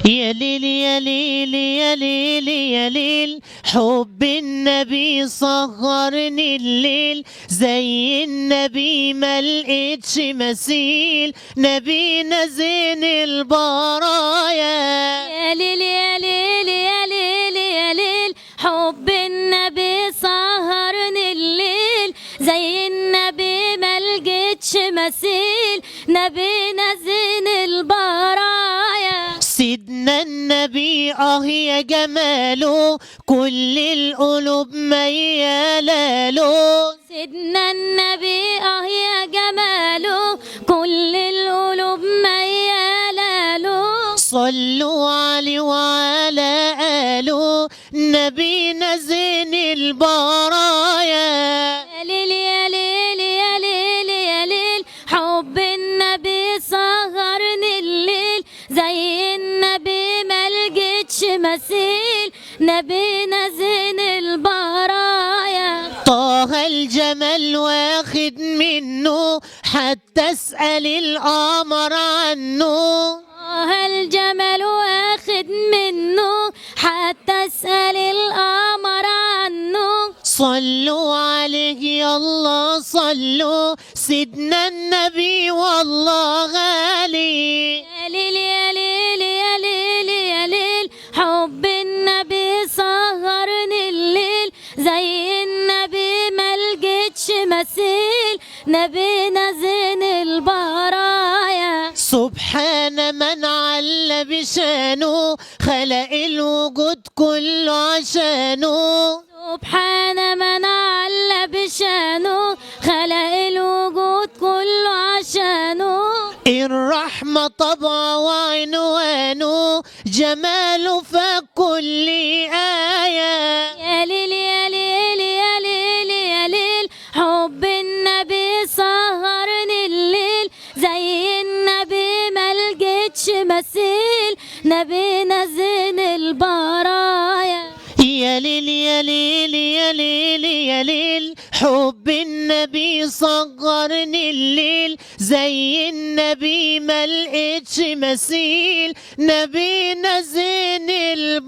يا ليل يا ليل يا ليل يا ليل، حب النبي سهرني الليل، زي النبي ما لقيتش مثيل، نبينا زين البرايا. يا ليل يا ليل يا ليل يا ليل، حب النبي سهرني الليل، زي النبي ما لقيتش مثيل، نبينا زين البرايا. سيدنا النبي يا جماله، كل القلوب مياله له. سيدنا النبي يا جماله، كل القلوب مياله له. صلوا عليه وعلى آله، نبينا زين البرايا. يا ليل يا ليل يا ليل يا ليل، حب النبي سهرني الليل، زي النبي ما لقيتش مثيل، نبينا زين البرايا. طه الجمال واخد منه، حتى اسأل القمر عنه. طه الجمال واخد منه، حتى اسأل القمر عنه. صلوا عليه يلا صلوا، سيدنا النبي والله غالي. يا ليل يا ليل يا ليل يا ليل، حب النبي سهرني الليل، زي النبي ما لقيتش مثيل، نبينا زين البرايا. سبحان من عل بشانه، خلق الوجود كله عشانه. سبحان من عل بشانه، خلق الوجود كله عشانه. الرحمة طبعه وعنوانه، جماله فكل آية. يا ليل يا ليل يا ليل يا ليل، حب النبي سهرني الليل، زي النبي ما لقيتش مثيل، نبينا زين البرايا. يا ليل يا ليل يا ليل يا ليل، حب النبي صغرني الليل، زي النبي ما لقيتش مثيل، نبينا زين البرايا.